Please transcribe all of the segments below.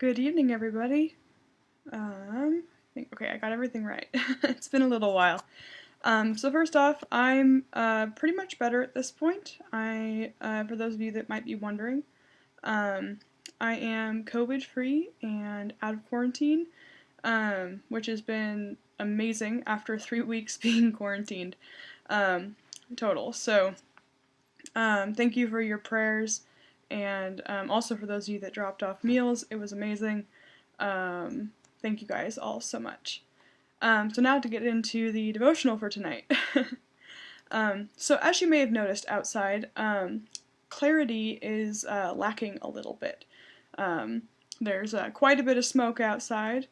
Good evening, everybody. Okay, I got everything right. It's been a little while. So first off, I'm pretty much better at this point. For those of you that might be wondering, I am COVID-free and out of quarantine, which has been amazing after 3 weeks being quarantined, total. So, thank you for your prayers, and also for those of you that dropped off meals. It was amazing. Thank you guys all so much. So now to get into the devotional for tonight. So as you may have noticed outside, clarity is lacking a little bit. There's quite a bit of smoke outside.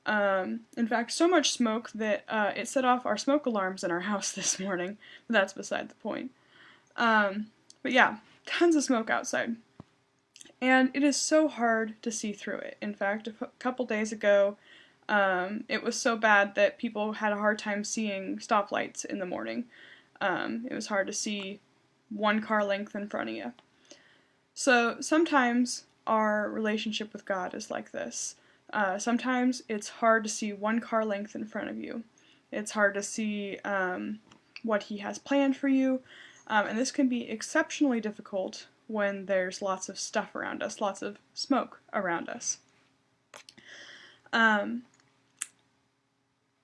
In fact, so much smoke that it set off our smoke alarms in our house this morning. But that's beside the point. But yeah, tons of smoke outside. And it is so hard to see through it. In fact, a couple days ago, it was so bad that people had a hard time seeing stoplights in the morning. It was hard to see one car length in front of you. So sometimes our relationship with God is like this. Sometimes it's hard to see one car length in front of you. It's hard to see what He has planned for you. And this can be exceptionally difficult when there's lots of stuff around us, lots of smoke around us.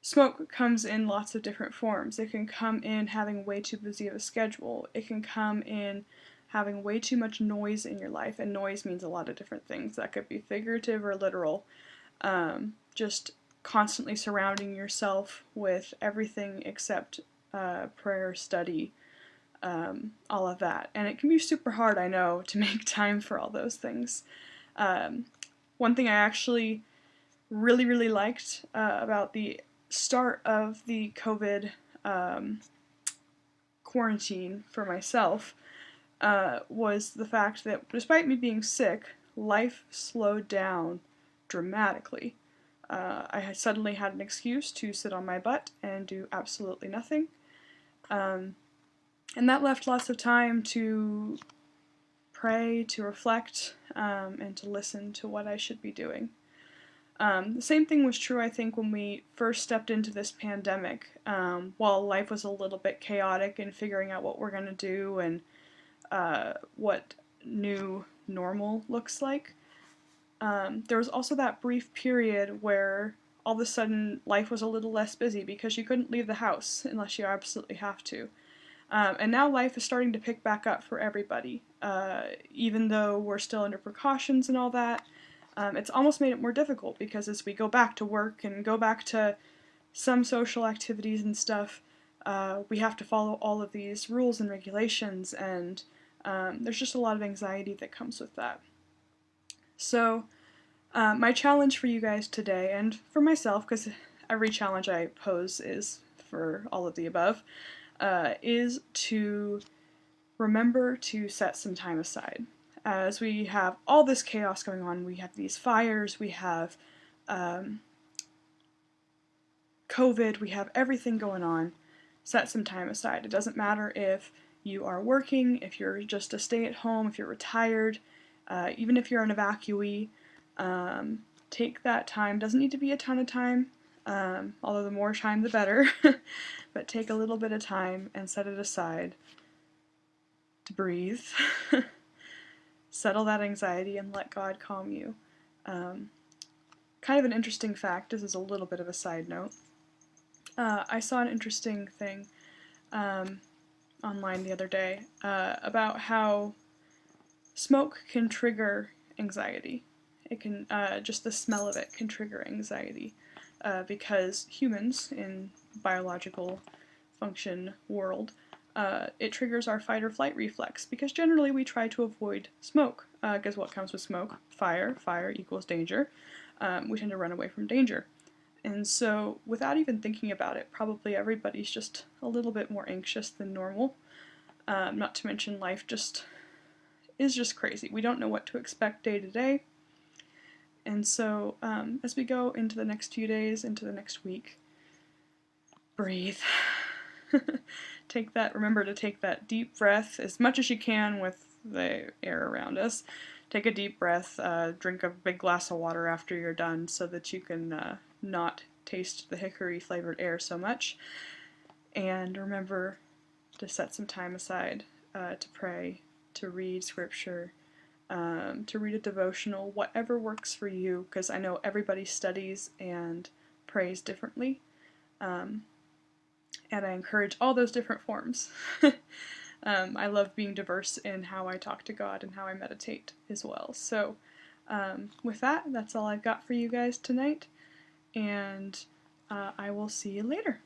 Smoke comes in lots of different forms. It can come in having way too busy of a schedule. It can come in having way too much noise in your life, and noise means a lot of different things. That could be figurative or literal. Just constantly surrounding yourself with everything except prayer, study, all of that. And it can be super hard, I know, to make time for all those things. One thing I actually really liked about the start of the COVID quarantine for myself was the fact that despite me being sick, life slowed down dramatically. I had suddenly had an excuse to sit on my butt and do absolutely nothing. And that left lots of time to pray, to reflect, and to listen to what I should be doing. The same thing was true, I think, when we first stepped into this pandemic. While life was a little bit chaotic and figuring out what we're going to do and what new normal looks like, there was also that brief period where all of a sudden life was a little less busy because you couldn't leave the house unless you absolutely have to. And now life is starting to pick back up for everybody. Even though we're still under precautions and all that, it's almost made it more difficult because as we go back to work and go back to some social activities and stuff, we have to follow all of these rules and regulations, and there's just a lot of anxiety that comes with that. So my challenge for you guys today, and for myself, because every challenge I pose is for all of the above, is to remember to set some time aside. As we have all this chaos going on, we have these fires, we have COVID, we have everything going on. Set some time aside. It doesn't matter if you are working, if you're just a stay-at-home, if you're retired, even if you're an evacuee. Take that time. Doesn't need to be a ton of time, although the more time the better. But take a little bit of time and set it aside to breathe. Settle that anxiety and let God calm you. Kind of an interesting fact, this is a little bit of a side note. I saw an interesting thing online the other day about how smoke can trigger anxiety. It can, just the smell of it can trigger anxiety because humans in biological function world, it triggers our fight or flight reflex, because generally we try to avoid smoke, because what comes with smoke? Fire equals danger. We tend to run away from danger. And so, without even thinking about it, probably everybody's just a little bit more anxious than normal. Not to mention life is just crazy. We don't know what to expect day to day. And so, as we go into the next few days, into the next week, breathe. Remember to take that deep breath as much as you can with the air around us. Take a deep breath, drink a big glass of water after you're done so that you can not taste the hickory flavored air so much. And remember to set some time aside to pray, to read scripture, to read a devotional, whatever works for you, because I know everybody studies and prays differently. And I encourage all those different forms. I love being diverse in how I talk to God and how I meditate as well. So with that, that's all I've got for you guys tonight, and I will see you later.